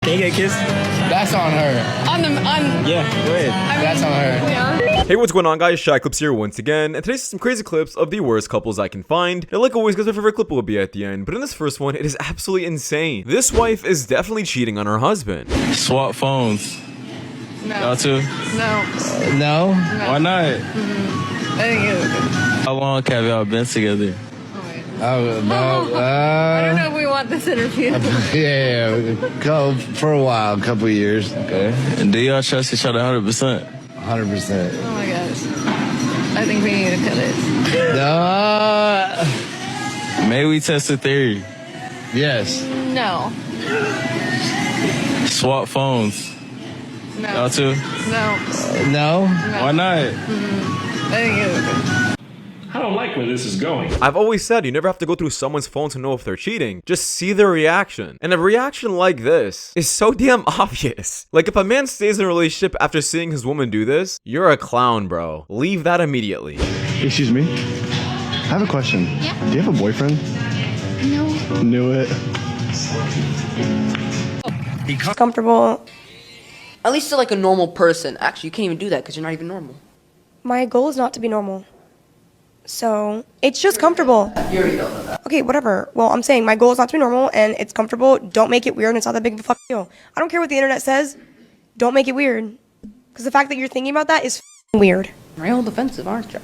Can you get a kiss? That's on her. Yeah, go ahead. That's on her. Yeah. Hey, what's going on, guys? Shak-Clips here once again, and today's some crazy clips of the worst couples I can find. And like always, guys, my favorite clip will be at the end, but in this first one, it is absolutely insane. This wife is definitely cheating on her husband. Swap phones. No. Y'all too? No. No? Why not? I think it was good. How long have y'all been together? Oh, wait. Oh, no. I don't know if we want this interview. Yeah, go for a while, a couple of years. Okay. And do y'all trust each other 100%? 100%. Oh my gosh. I think we need to cut it. No. Maybe we test a theory. Yes. No. Swap phones. No. Y'all too? No. No? Why not? I think it was good. I don't like where this is going. I've always said you never have to go through someone's phone to know if they're cheating. Just see their reaction. And a reaction like this is so damn obvious. Like, if a man stays in a relationship after seeing his woman do this, you're a clown, bro. Leave that immediately. Excuse me? I have a question. Yeah. Do you have a boyfriend? No. Knew it. Comfortable. At least to like a normal person. Actually, you can't even do that because you're not even normal. My goal is not to be normal. So, it's just comfortable. You already don't know that. Okay, whatever. Well, I'm saying my goal is not to be normal and it's comfortable. Don't make it weird and it's not that big of a fucking deal. I don't care what the internet says. Don't make it weird. Because the fact that you're thinking about that is weird. Real defensive, aren't you?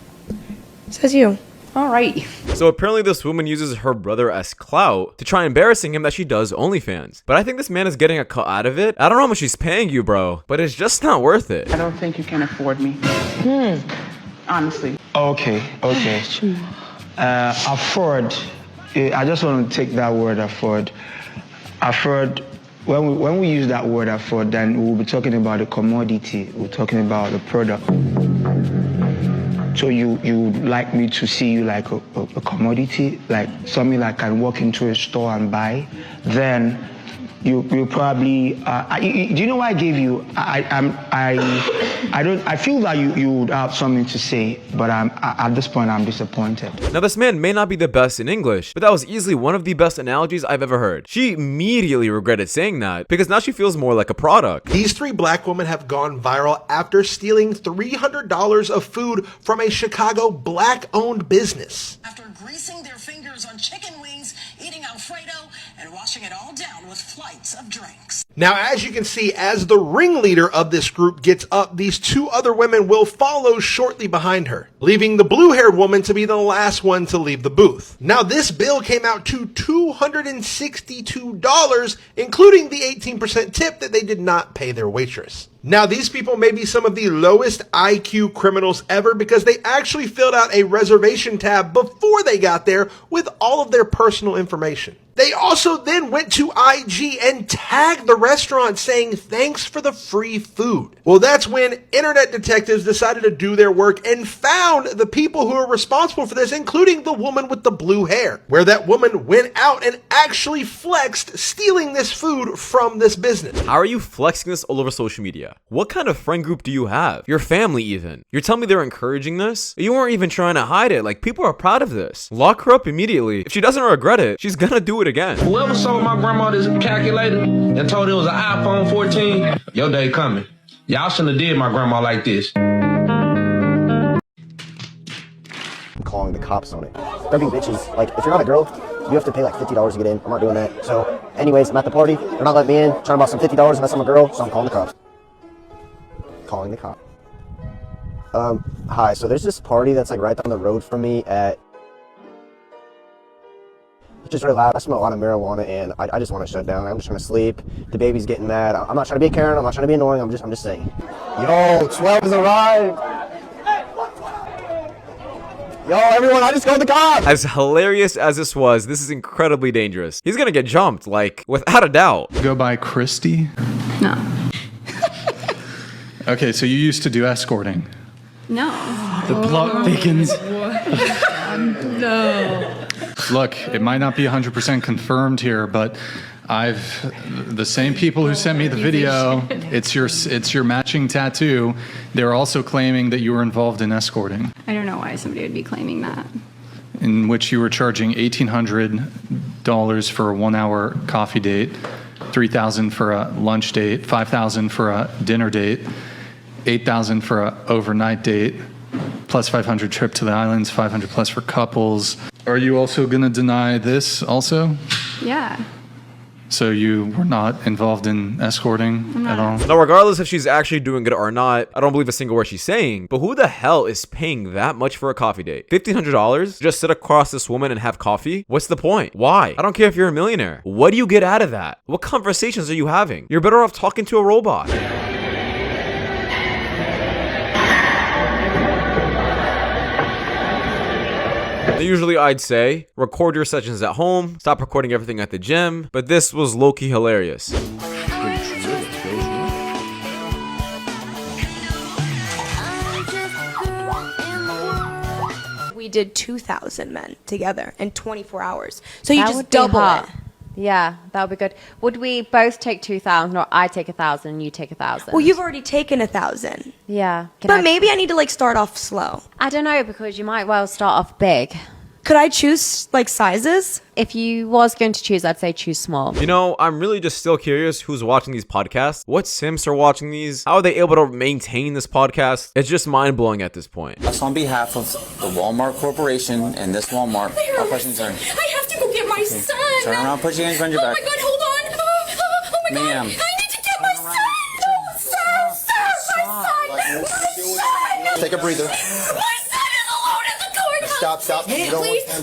Says you. Alright. So apparently this woman uses her brother as clout to try embarrassing him that she does OnlyFans. But I think this man is getting a cut out of it. I don't know how much she's paying you, bro, but it's just not worth it. I don't think you can afford me. Honestly. Okay. Afford. I just want to take that word afford. Afford. When we use that word afford, then we'll be talking about the commodity. We're talking about the product. So you would like me to see you like a commodity, like something like I can walk into a store and buy. Then you probably. Do you know what I gave you? I feel that you would have something to say, but at this point I'm disappointed. Now this man may not be the best in English, but that was easily one of the best analogies I've ever heard. She immediately regretted saying that because now she feels more like a product. These three black women have gone viral after stealing $300 of food from a Chicago black-owned business. After greasing their fingers on chicken wings, eating Alfredo, and washing it all down with flights of drinks. Now, as you can see, as the ringleader of this group gets up, these two other women will follow shortly behind her, leaving the blue-haired woman to be the last one to leave the booth. Now, this bill came out to $262, including the 18% tip that they did not pay their waitress. Now, these people may be some of the lowest IQ criminals ever because they actually filled out a reservation tab before they got there with all of their personal information. They also then went to IG and tagged the restaurant saying, "Thanks for the free food." Well, that's when internet detectives decided to do their work and found the people who are responsible for this, including the woman with the blue hair, where that woman went out and actually flexed stealing this food from this business. How are you flexing this all over social media? What kind of friend group do you have? Your family even. You're telling me they're encouraging this? You weren't even trying to hide it. Like, people are proud of this. Lock her up immediately. If she doesn't regret it, she's gonna do it again. Whoever sold my grandma this calculator and told it was an iPhone 14, your day coming. Y'all shouldn't have did my grandma like this. I'm calling the cops on it. They're being bitches. Like, if you're not a girl, you have to pay like $50 to get in. I'm not doing that. So, anyways, I'm at the party. They're not letting me in. Trying to buy some $50 unless I'm a girl, so I'm calling the cops. Calling the cop. Hi. So there's this party that's like right down the road from me at. It's just really loud. I smell a lot of marijuana and I just want to shut down. I'm just trying to sleep. The baby's getting mad. I'm not trying to be a Karen. I'm not trying to be annoying. I'm just saying. Yo, 12 has arrived. Yo, everyone, I just called the cops. As hilarious as this was, this is incredibly dangerous. He's gonna get jumped, like, without a doubt. Go by Christy? No. Okay, so you used to do escorting. No. The plot thickens. No. Look, it might not be 100% confirmed here, but the same people who sent me the video, it's your matching tattoo. They're also claiming that you were involved in escorting. I don't know why somebody would be claiming that. In which you were charging $1,800 for a 1-hour coffee date, $3,000 for a lunch date, $5,000 for a dinner date, $8,000 for a overnight date, plus $500 trip to the islands, $500 plus for couples. Are you also going to deny this also? Yeah. So you were not involved in escorting at all? Now, regardless if she's actually doing it or not, I don't believe a single word she's saying, but who the hell is paying that much for a coffee date? $1,500? Just sit across this woman and have coffee? What's the point? Why? I don't care if you're a millionaire. What do you get out of that? What conversations are you having? You're better off talking to a robot. Usually I'd say, record your sessions at home, stop recording everything at the gym, but this was low-key hilarious. We did 2,000 men together in 24 hours. So you just double it. Yeah, that would be good. Would we both take 2,000, or I take 1,000 and you take 1,000? Well, you've already taken 1,000. Yeah. But maybe I need to like start off slow. I don't know, because you might well start off big. Could I choose like sizes? If you was going to choose, I'd say choose small. You know, I'm really just still curious who's watching these podcasts. What Sims are watching these? How are they able to maintain this podcast? It's just mind-blowing at this point. That's on behalf of the Walmart Corporation and this Walmart. I'll press turn. I have to go get my son. Turn around, put your hands behind your back. Oh my God, hold on. Oh my God. Ma'am. I need to get my son. No, sir, my son. Take a breather. My son is alone in the courthouse. Stop. Please,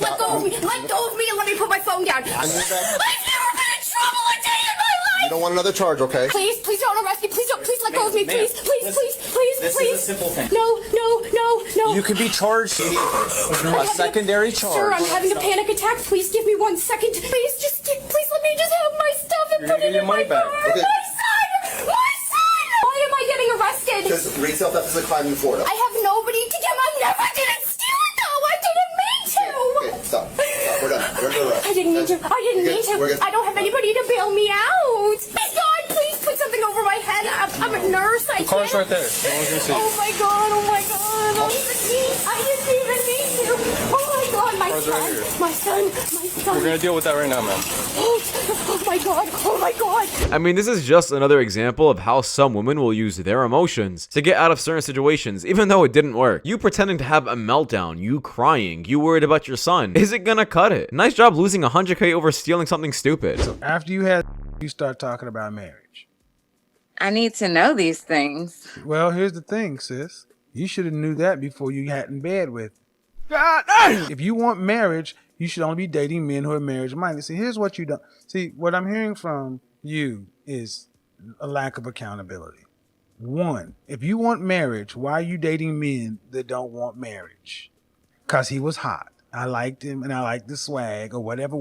let go of me. Let go of me and let me put my phone down. I've never been in trouble a day in my life. You don't want another charge, okay? Please don't arrest me. Please let go of me. Please. This is a simple thing. No. You could be charged a secondary charge. Sir, I'm having a panic attack. Please give me 1 second. Please let me just have my stuff and put it in my car. Okay. My son! Why am I getting arrested? Because retail theft is a crime in Florida. I have nobody to give. I never didn't steal it though. I didn't mean to. Okay, stop. We're done. We're under arrest. I didn't mean to. I don't have anybody to bail me out. God, please put something over my head. I'm a nurse. The car's right there. Oh my God. I didn't even mean to. Oh my God, my son. We're gonna deal with that right now, ma'am. Oh my God. I mean, this is just another example of how some women will use their emotions to get out of certain situations, even though it didn't work. You pretending to have a meltdown, you crying, you worried about your son. Is it gonna cut it? Nice job losing 100K over stealing something stupid. After you had, you start talking about marriage. I need to know these things. Well, here's the thing, sis. You should have knew that before you got in bed with. God damn! If you want marriage, you should only be dating men who are marriage-minded. See, here's what you don't... See, what I'm hearing from you is a lack of accountability. One, if you want marriage, why are you dating men that don't want marriage? Because he was hot. I liked him and I liked the swag or whatever.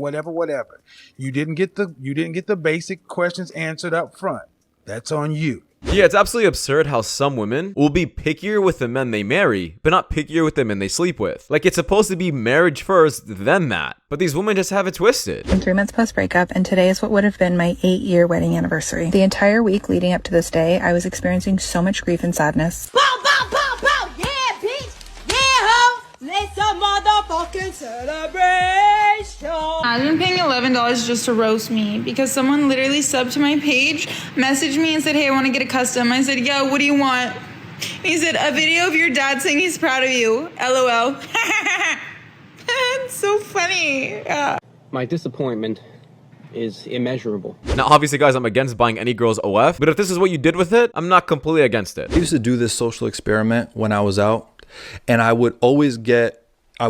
You didn't get the basic questions answered up front. That's on you. Yeah, it's absolutely absurd how some women will be pickier with the men they marry, but not pickier with the men they sleep with. Like, it's supposed to be marriage first, then that. But these women just have it twisted. I'm 3 months post breakup, and today is what would have been my 8-year wedding anniversary. The entire week leading up to this day, I was experiencing so much grief and sadness. Bow, bow, bow, bow. Yeah, bitch. Yeah, ho. Let's a motherfucking celebration. I've been paying $11 just to roast me because someone literally subbed to my page, messaged me and said, hey, I want to get a custom. I said, yo, what do you want? He said, a video of your dad saying he's proud of you. LOL. It's so funny. Yeah. My disappointment is immeasurable. Now, obviously, guys, I'm against buying any girl's OF, but if this is what you did with it, I'm not completely against it. I used to do this social experiment when I was out, and I would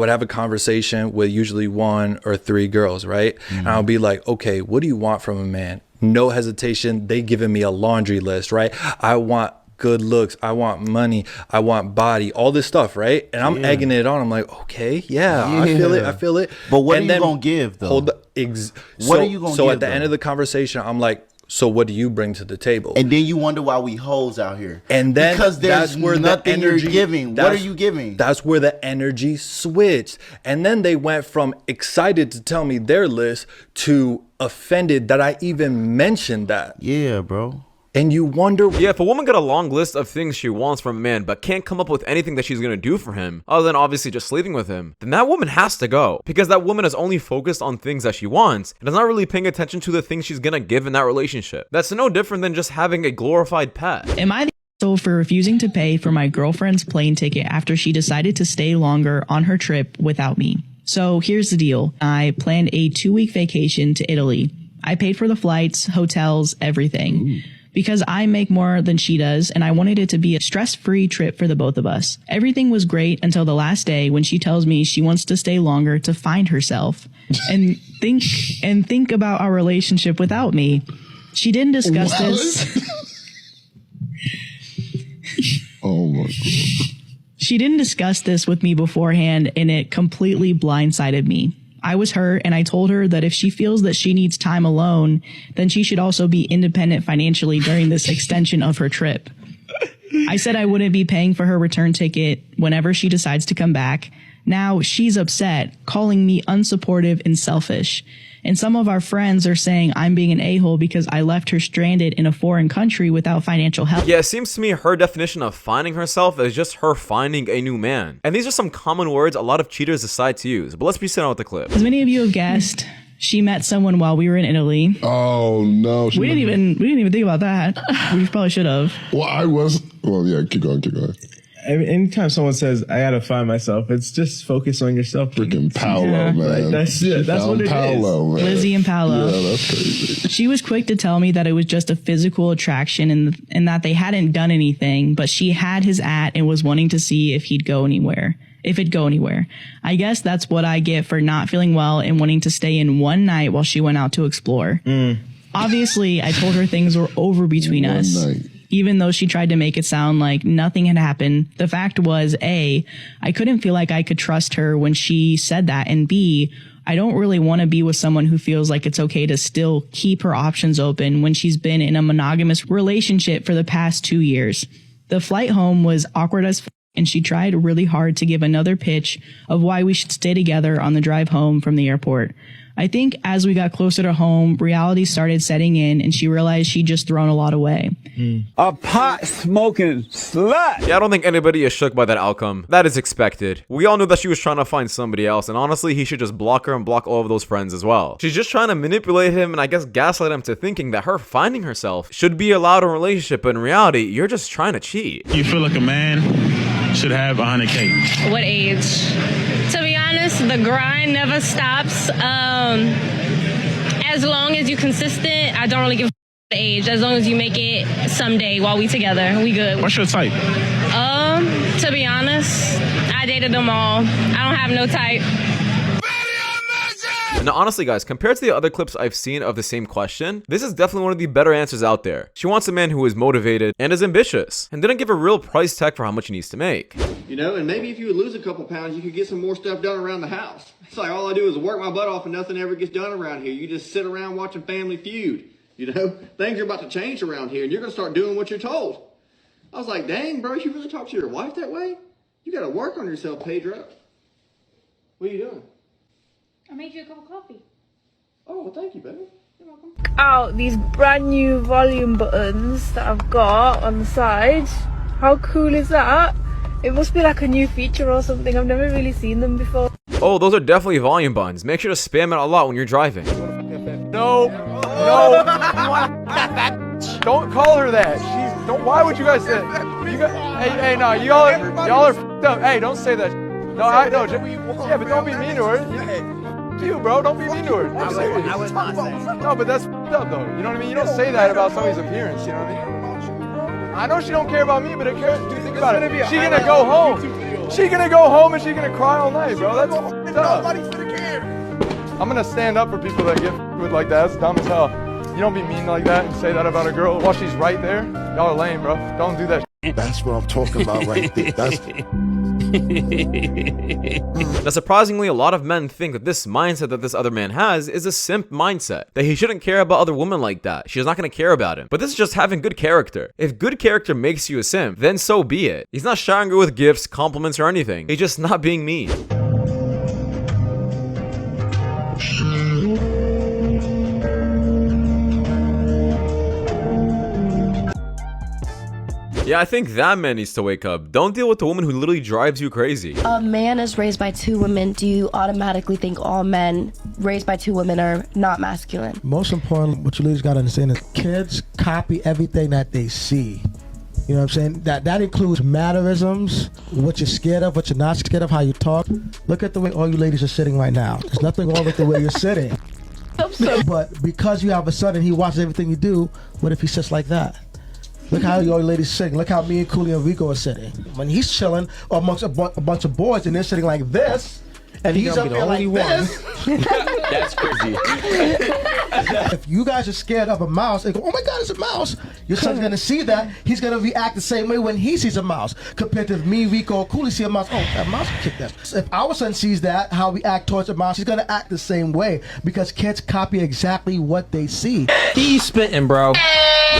have a conversation with usually 1 or 3 girls, right? And I'll be like, okay, what do you want from a man? No hesitation. They giving me a laundry list, right? I want good looks. I want money. I want body, all this stuff, right? And I'm egging it on. I'm like, okay, I feel it. But what are you going to give, though? What are you going to give? So at the end of the conversation, I'm like, so what do you bring to the table? And then you wonder why we hoes out here. And then because there's that's where nothing the energy, you're giving. What are you giving? That's where the energy switched. And then they went from excited to tell me their list to offended that I even mentioned that. Yeah, bro. And you wonder. Yeah, if a woman got a long list of things she wants from a man but can't come up with anything that she's gonna do for him, other than obviously just sleeping with him, then that woman has to go. Because that woman is only focused on things that she wants and is not really paying attention to the things she's gonna give in that relationship. That's no different than just having a glorified pet. Am I the asshole for refusing to pay for my girlfriend's plane ticket after she decided to stay longer on her trip without me? So here's the deal. I planned a 2-week vacation to Italy. I paid for the flights, hotels, everything. Ooh. Because I make more than she does, and I wanted it to be a stress-free trip for the both of us. Everything was great until the last day when she tells me she wants to stay longer to find herself and think about our relationship without me. She didn't discuss this. Oh my God. She didn't discuss this with me beforehand, and it completely blindsided me. I was hurt, and I told her that if she feels that she needs time alone, then she should also be independent financially during this extension of her trip. I said I wouldn't be paying for her return ticket whenever she decides to come back. Now she's upset, calling me unsupportive and selfish. And some of our friends are saying I'm being an a-hole because I left her stranded in a foreign country without financial help. Yeah, it seems to me her definition of finding herself is just her finding a new man. And these are some common words a lot of cheaters decide to use. But let's be sitting with the clip. As many of you have guessed, she met someone while we were in Italy. Oh no! We didn't even think about that. We probably should have. Well, yeah. Keep going. Anytime someone says, I gotta find myself, it's just focus on yourself. Freaking Paolo, man. Like, that's it. That's what it Paolo, is. Man. Lizzie and Paolo. Yeah, that's crazy. She was quick to tell me that it was just a physical attraction and that they hadn't done anything, but she had his and was wanting to see if it'd go anywhere. I guess that's what I get for not feeling well and wanting to stay in one night while she went out to explore. Obviously, I told her things were over between us. Night. Even though she tried to make it sound like nothing had happened, the fact was, A, I couldn't feel like I could trust her when she said that, and B, I don't really want to be with someone who feels like it's okay to still keep her options open when she's been in a monogamous relationship for the past 2 years. The flight home was awkward as and she tried really hard to give another pitch of why we should stay together on the drive home from the airport. I think as we got closer to home, reality started setting in and she realized she'd just thrown a lot away. A pot-smoking slut! Yeah, I don't think anybody is shook by that outcome. That is expected. We all knew that she was trying to find somebody else, and honestly, he should just block her and block all of those friends as well. She's just trying to manipulate him and I guess gaslight him to thinking that her finding herself should be allowed in a relationship, but in reality, you're just trying to cheat. You feel like a man should have 100K. What age? To be honest, the grind never stops. As long as you're consistent, I don't really give a the age. As long as you make it someday while we together, we good. What's your type? To be honest, I dated them all. I don't have no type. Now, honestly, guys, compared to the other clips I've seen of the same question, this is definitely one of the better answers out there. She wants a man who is motivated and is ambitious, and didn't give a real price tag for how much he needs to make. You know, and maybe if you would lose a couple pounds, you could get some more stuff done around the house. It's like all I do is work my butt off and nothing ever gets done around here. You just sit around watching Family Feud. You know, things are about to change around here, and you're going to start doing what you're told. I was like, dang, bro, you really talk to your wife that way? You got to work on yourself, Pedro. What are you doing? I made you a cup of coffee. Oh, well, thank you, baby. You're welcome. Out these brand new volume buttons that I've got on the side. How cool is that? It must be like a new feature or something. I've never really seen them before. Oh, those are definitely volume buttons. Make sure to spam it a lot when you're driving. No. Don't call her that. She's don't. Why would you guys say that? You guys, hey, no, y'all are f***ed up. Hey, don't say that. No, I know. Yeah, but don't be mean to her. You, bro, don't be mean to her. I was not saying. No, but that's f***ed up though. You know what I mean? You don't say that about somebody's appearance. You know what I mean? I know she don't care about me, but it cares. Dude, think about it. She gonna go home. She gonna go home and she gonna cry all night, bro. That's f***ed up. Nobody's gonna care. I'm gonna stand up for people that get with like that. That's dumb as hell. You don't be mean like that and say that about a girl while she's right there. Y'all are lame, bro. Don't do that. That's what I'm talking about right there. Now, surprisingly, a lot of men think that this mindset that this other man has is a simp mindset. That he shouldn't care about other women like that. She's not going to care about him. But this is just having good character. If good character makes you a simp, then so be it. He's not showering her with gifts, compliments, or anything. He's just not being mean. Yeah, I think that man needs to wake up. Don't deal with the woman who literally drives you crazy. A man is raised by two women. Do you automatically think all men raised by two women are not masculine? Most important, what you ladies got to understand is kids copy everything that they see. You know what I'm saying? That includes mannerisms, what you're scared of, what you're not scared of, how you talk. Look at the way all you ladies are sitting right now. There's nothing wrong with the way you're sitting. But because you have a son and he watches everything you do, what if he sits like that? Look how you ladies sitting. Look how me and Cooley and Rico are sitting. When he's chilling amongst a bunch of boys and they're sitting like this, and he's up there like this. That's crazy. If you guys are scared of a mouse and go, oh my God, it's a mouse, your son's gonna see that. He's gonna react the same way when he sees a mouse. Compared to if me, Rico, or Cooley see a mouse, oh, that mouse can kick that. So if our son sees that, how we act towards a mouse, he's gonna act the same way because kids copy exactly what they see. He's spitting, bro.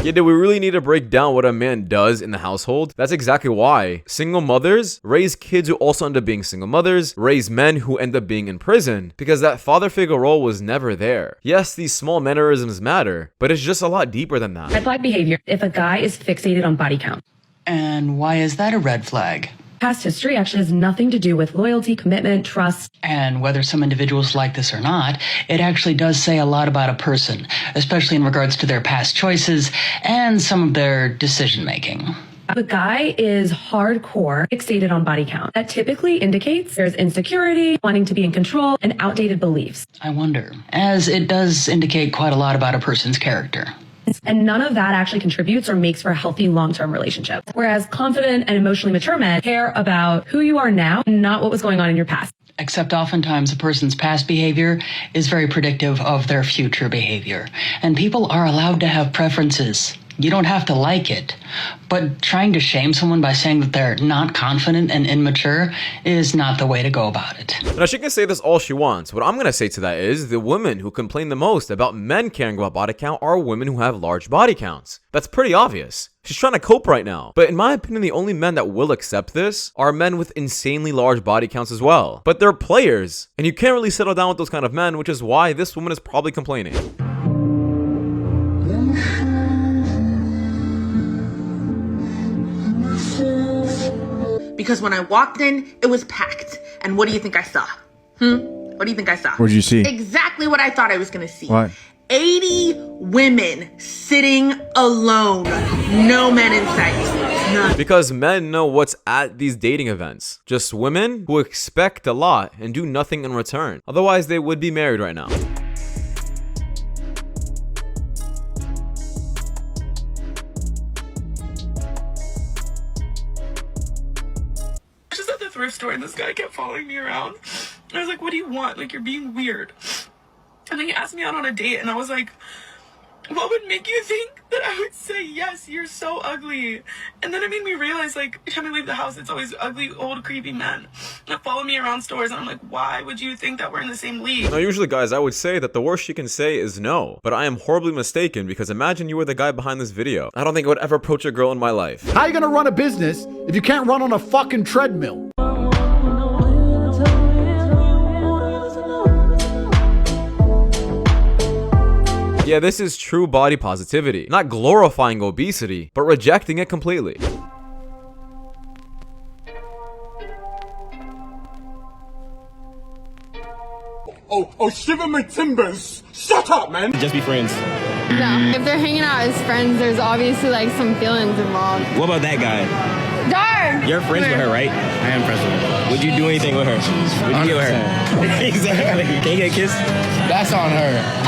Yeah, do we really need to break down what a man does in the household? That's exactly why. Single mothers raise kids who also end up being single mothers, raise men who end up being in prison, because that father figure role was never there. Yes, these small mannerisms matter, but it's just a lot deeper than that. Red flag behavior if a guy is fixated on body count. And why is that a red flag? Past history actually has nothing to do with loyalty, commitment, trust. And whether some individuals like this or not, it actually does say a lot about a person, especially in regards to their past choices and some of their decision making. If a guy is hardcore fixated on body count, that typically indicates there's insecurity, wanting to be in control, and outdated beliefs. I wonder, as it does indicate quite a lot about a person's character. And none of that actually contributes or makes for a healthy long-term relationship. Whereas confident and emotionally mature men care about who you are now, not what was going on in your past. Except oftentimes a person's past behavior is very predictive of their future behavior. And people are allowed to have preferences. You don't have to like it. But trying to shame someone by saying that they're not confident and immature is not the way to go about it. Now, she can say this all she wants. What I'm going to say to that is the women who complain the most about men caring about body count are women who have large body counts. That's pretty obvious. She's trying to cope right now. But in my opinion, the only men that will accept this are men with insanely large body counts as well. But they're players, and you can't really settle down with those kind of men, which is why this woman is probably complaining. Because when I walked in, it was packed. And what do you think I saw? What do you think I saw? What did you see? Exactly what I thought I was gonna see. What? 80 women sitting alone. No men in sight. None. Because men know what's at these dating events. Just women who expect a lot and do nothing in return. Otherwise, they would be married right now. Thrift store and this guy kept following me around. I was like, what do you want? Like, you're being weird. And then he asked me out on a date and I was like, what would make you think that I would say yes? You're so ugly. And then it made me realize, like, every time I leave the house, it's always ugly, old, creepy men that follow me around stores. And I'm like, why would you think that we're in the same league? Now, usually, guys, I would say that the worst she can say is no. But I am horribly mistaken because imagine you were the guy behind this video. I don't think I would ever approach a girl in my life. How are you gonna run a business if you can't run on a fucking treadmill? Yeah, this is true body positivity. Not glorifying obesity, but rejecting it completely. Oh, shiver my timbers! Shut up, man! Just be friends. No, if they're hanging out as friends, there's obviously like some feelings involved. What about that guy? Darn! You're friends with her, right? I am friends with her. Would you do anything with her? Would you get with her? Exactly. Can you get a kiss? That's on her.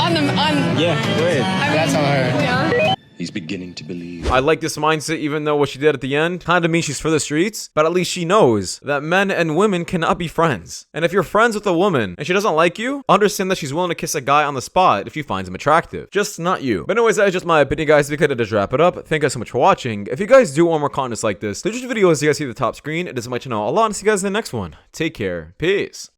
Yeah, go ahead. That's on her. Yeah. He's beginning to believe. I like this mindset, even though what she did at the end kind of means she's for the streets, but at least she knows that men and women cannot be friends. And if you're friends with a woman and she doesn't like you, understand that she's willing to kiss a guy on the spot if she finds him attractive. Just not you. But anyways, that is just my opinion, guys. We could just wrap it up. Thank you guys so much for watching. If you guys do want more content like this, leave your videos you guys see the top screen. It does my channel a lot, and see you guys in the next one. Take care. Peace.